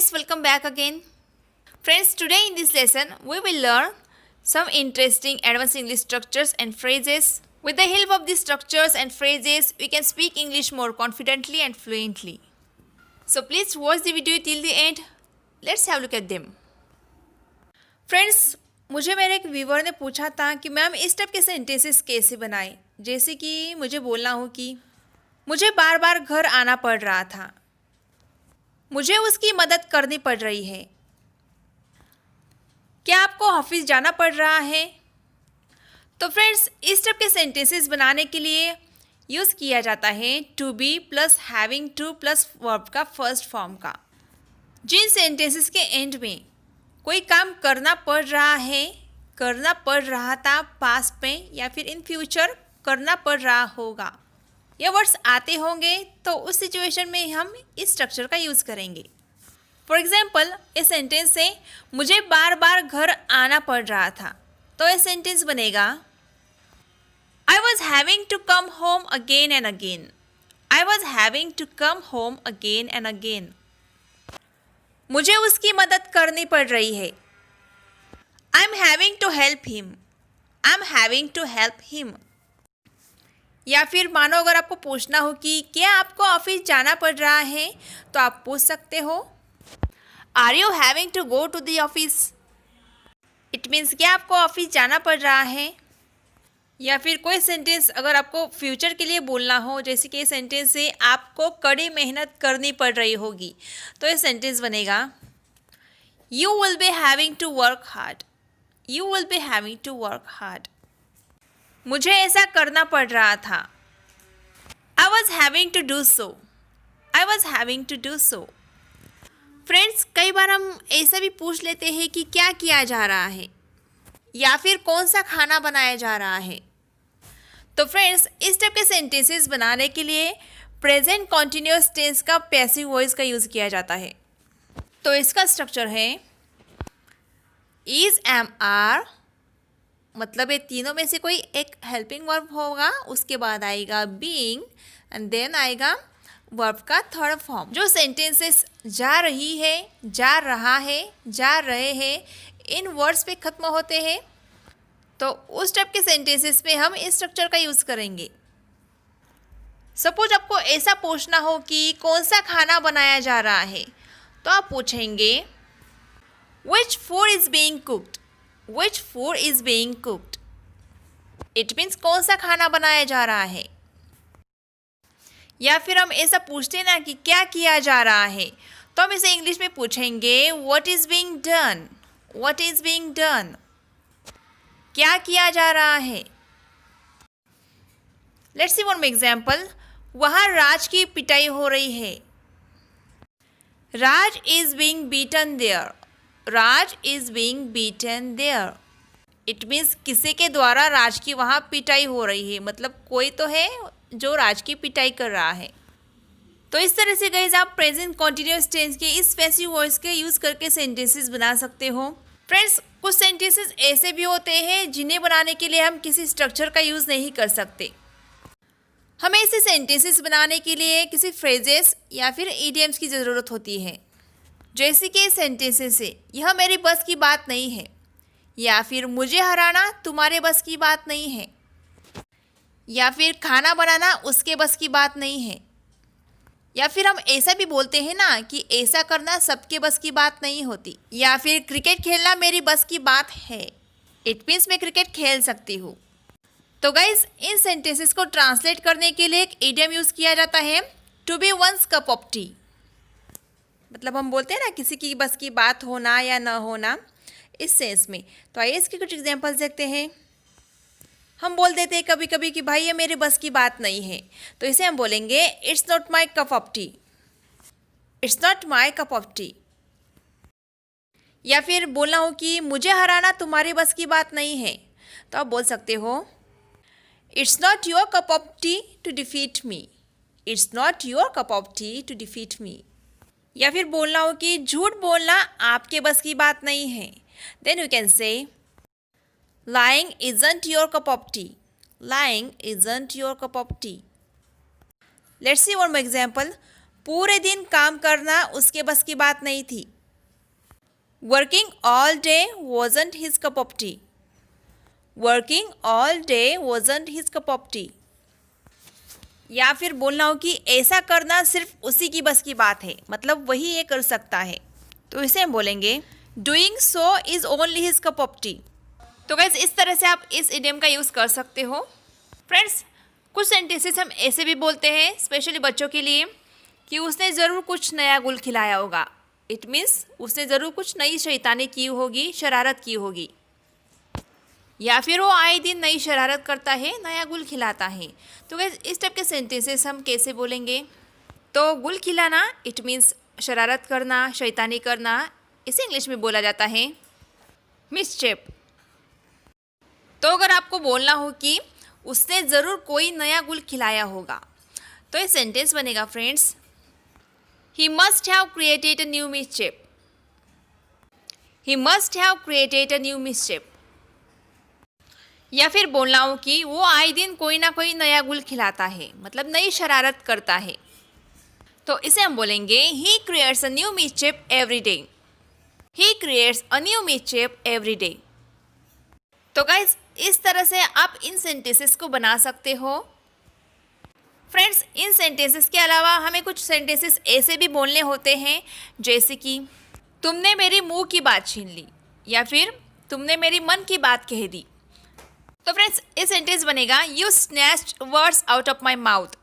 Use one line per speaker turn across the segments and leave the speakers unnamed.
friends, welcome back again. Friends, today in this lesson, we will learn some interesting advanced English structures and phrases. With the help of these structures and phrases, we can speak English more confidently and fluently. So please watch the video till the end. Let's have a look at them. Friends, मुझे मेरे एक viewer ने पूछा था कि ma'am इस type के sentences कैसे बनाएं। जैसे कि मुझे बोलना हो कि मुझे बार बार घर आना पड़ रहा था, मुझे उसकी मदद करनी पड़ रही है। क्या आपको ऑफिस जाना पड़ रहा है? तो फ्रेंड्स, इस टाइप के सेंटेंसेस बनाने के लिए यूज़ किया जाता है to be plus having to plus verb का फर्स्ट फॉर्म का। जिन सेंटेंसेस के एंड में कोई काम करना पड़ रहा है, करना पड़ रहा था पास्ट में या फिर इन फ्यूचर करना पड़ रहा होगा, ये वर्ड्स आते होंगे तो उस सिचुएशन में हम इस स्ट्रक्चर का यूज़ करेंगे। फॉर एग्जाम्पल, ये सेंटेंस है मुझे बार बार घर आना पड़ रहा था, तो ये सेंटेंस बनेगा I was having to come home again and again. I was having to come home again and again. मुझे उसकी मदद करनी पड़ रही है। I am having to help him. I am having to help him. या फिर मानो अगर आपको पूछना हो कि क्या आपको ऑफिस जाना पड़ रहा है, तो आप पूछ सकते हो are you having to go to the office. It means क्या आपको ऑफिस जाना पड़ रहा है। या फिर कोई सेंटेंस अगर आपको फ्यूचर के लिए बोलना हो, जैसे कि सेंटेंस से आपको कड़ी मेहनत करनी पड़ रही होगी, तो ये सेंटेंस बनेगा you will be having to work hard. You will be having to work hard. मुझे ऐसा करना पड़ रहा था। I was having to do so. I was having to do so. Friends, कई बार हम ऐसा भी पूछ लेते हैं कि क्या किया जा रहा है या फिर कौन सा खाना बनाया जा रहा है। तो फ्रेंड्स, इस टाइप के सेंटेंसेस बनाने के लिए प्रेजेंट कॉन्टिन्यूअस टेंस का पैसिव वॉइस का यूज़ किया जाता है। तो इसका स्ट्रक्चर है इज, एम, आर, मतलब ये तीनों में से कोई एक हेल्पिंग वर्ब होगा, उसके बाद आएगा बीइंग एंड देन आएगा वर्ब का थर्ड फॉर्म। जो सेंटेंसेस जा रही है, जा रहा है, जा रहे हैं, इन वर्ड्स पे ख़त्म होते हैं, तो उस टाइप के सेंटेंसेस में हम इस स्ट्रक्चर का यूज़ करेंगे। सपोज आपको ऐसा पूछना हो कि कौन सा खाना बनाया जा रहा है, तो आप पूछेंगे which food is being cooked. Which food is being cooked. It means कौन सा खाना बनाया जा रहा है। या फिर हम ऐसा पूछते ना कि क्या किया जा रहा है, तो हम इसे इंग्लिश में पूछेंगे what is being done. What is being done. क्या किया जा रहा है। Let's see one example. वहाँ राज की पिटाई हो रही है। Raj is being beaten there. Raj is being beaten there. It means किसी के द्वारा राज की वहाँ पिटाई हो रही है, मतलब कोई तो है जो राज की पिटाई कर रहा है। तो इस तरह से गाइस आप प्रेजेंट कॉन्टिन्यूअस टेंस के इस पैसिव वॉइस के यूज़ करके सेंटेंसेस बना सकते हो। फ्रेंड्स, कुछ सेंटेंसेस ऐसे भी होते हैं जिन्हें बनाने के लिए हम किसी स्ट्रक्चर का यूज़ नहीं कर सकते। हमें ऐसे सेंटेंसेस बनाने के लिए किसी फ्रेजेस या फिर इडियम्स की ज़रूरत होती है। जैसे कि सेंटेंसेस है यह मेरी बस की बात नहीं है, या फिर मुझे हराना तुम्हारे बस की बात नहीं है, या फिर खाना बनाना उसके बस की बात नहीं है। या फिर हम ऐसा भी बोलते हैं ना कि ऐसा करना सबके बस की बात नहीं होती। या फिर क्रिकेट खेलना मेरी बस की बात है। इट मीन्स मैं क्रिकेट खेल सकती हूँ। तो गाइज, इन सेंटेंसेस को ट्रांसलेट करने के लिए एक इडियम यूज़ किया जाता है to be one's cup of tea. मतलब हम बोलते हैं ना किसी की बस की बात होना या न होना, इस सेंस में। तो आइए इसके कुछ एग्जाम्पल्स देखते हैं। हम बोल देते हैं कभी कभी कि भाई ये मेरे बस की बात नहीं है, तो इसे हम बोलेंगे it's not my cup of T. It's not my cup of T. या फिर बोलना हो कि मुझे हराना तुम्हारे बस की बात नहीं है, तो आप बोल सकते हो it's not your cup of tea to defeat me. It's not your cup of tea to defeat me. या फिर बोलना हो कि झूठ बोलना आपके बस की बात नहीं है, then you can say lying isn't your cup of tea. Lying isn't your cup of tea. Let's see one more example. पूरे दिन काम करना उसके बस की बात नहीं थी। Working all day wasn't his cup of T. Working all day wasn't his cup of T. या फिर बोलना हो कि ऐसा करना सिर्फ उसी की बस की बात है, मतलब वही ये कर सकता है, तो इसे हम बोलेंगे doing so is only his cup of T. तो गाइस इस तरह से आप इस इडियम का यूज़ कर सकते हो। फ्रेंड्स कुछ सेंटेंसेस हम ऐसे भी बोलते हैं स्पेशली बच्चों के लिए कि उसने ज़रूर कुछ नया गुल खिलाया होगा। इट मीन्स उसने ज़रूर कुछ नई शैतानी की होगी, शरारत की होगी, या फिर वो आए दिन नई शरारत करता है, नया गुल खिलाता है। तो गाइस इस टाइप के सेंटेंसेस हम कैसे बोलेंगे? तो गुल खिलाना इट मीन्स शरारत करना, शैतानी करना, इसे इंग्लिश में बोला जाता है मिसचेप। तो अगर आपको बोलना हो कि उसने ज़रूर कोई नया गुल खिलाया होगा, तो ये सेंटेंस बनेगा friends, he must have created a new mischief. He must have created a new mischief. या फिर बोलना हो कि वो आए दिन कोई ना कोई नया गुल खिलाता है, मतलब नई शरारत करता है, तो इसे हम बोलेंगे he creates a new mischief every day. He creates a new mischief every day. तो गाइज इस तरह से आप इन सेंटेंसेस को बना सकते हो। फ्रेंड्स इन सेंटेंसेस के अलावा हमें कुछ सेंटेंसेस ऐसे भी बोलने होते हैं जैसे कि तुमने मेरी मुंह की बात छीन ली, या फिर तुमने मेरी मन की बात कह दी। तो फ्रेंड्स ये सेंटेंस बनेगा you snatched words out of my mouth.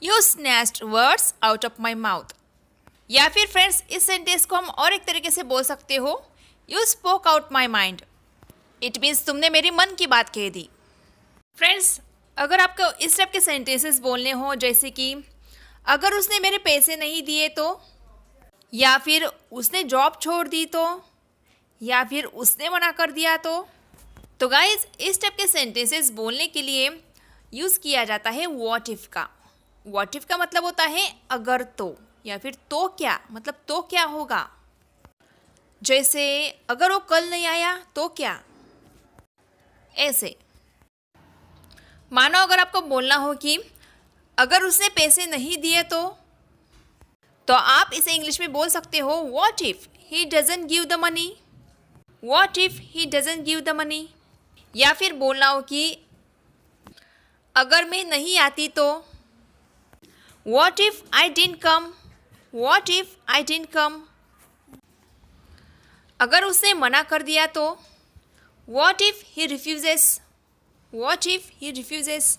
You snatched words out of my mouth. या फिर फ्रेंड्स इस सेंटेंस को हम और एक तरीके से बोल सकते हो you spoke out my mind. It means तुमने मेरी मन की बात कह दी। फ्रेंड्स अगर आपको इस टाइप के सेंटेंसेस बोलने हो जैसे कि अगर उसने मेरे पैसे नहीं दिए तो, या फिर उसने जॉब छोड़ दी तो, या फिर उसने मना कर दिया तो गाइज इस टाइप के सेंटेंसेस बोलने के लिए यूज़ किया जाता है व्हाट इफ़ का। व्हाट इफ़ का मतलब होता है अगर तो, या फिर तो क्या, मतलब तो क्या होगा। जैसे अगर वो कल नहीं आया तो क्या, ऐसे। मानो अगर आपको बोलना हो कि अगर उसने पैसे नहीं दिए तो आप इसे इंग्लिश में बोल सकते हो what if he doesn't give the money. What if he doesn't give the money. या फिर बोलना हो कि अगर मैं नहीं आती तो, what if I didn't come. What if I didn't come. अगर उसने मना कर दिया तो, what if he refuses. What if he refuses.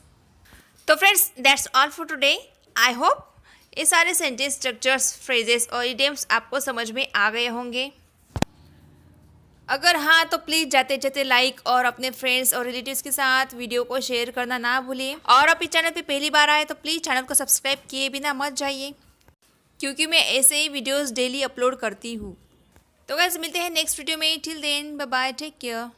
तो friends that's all for today. I hope ये सारे सेंटेंस स्ट्रक्चर्स, फ्रेजेस और इडियम्स आपको समझ में आ गए होंगे। अगर हाँ तो प्लीज़ जाते जाते लाइक और अपने फ्रेंड्स और रिलेटिव्स के साथ वीडियो को शेयर करना ना भूलिए। और आप इस चैनल पे पहली बार आए तो प्लीज़ चैनल को सब्सक्राइब किए बिना मत जाइए, क्योंकि मैं ऐसे ही वीडियोस डेली अपलोड करती हूँ। तो गाइस मिलते हैं नेक्स्ट वीडियो में। Till then bye bye, take care.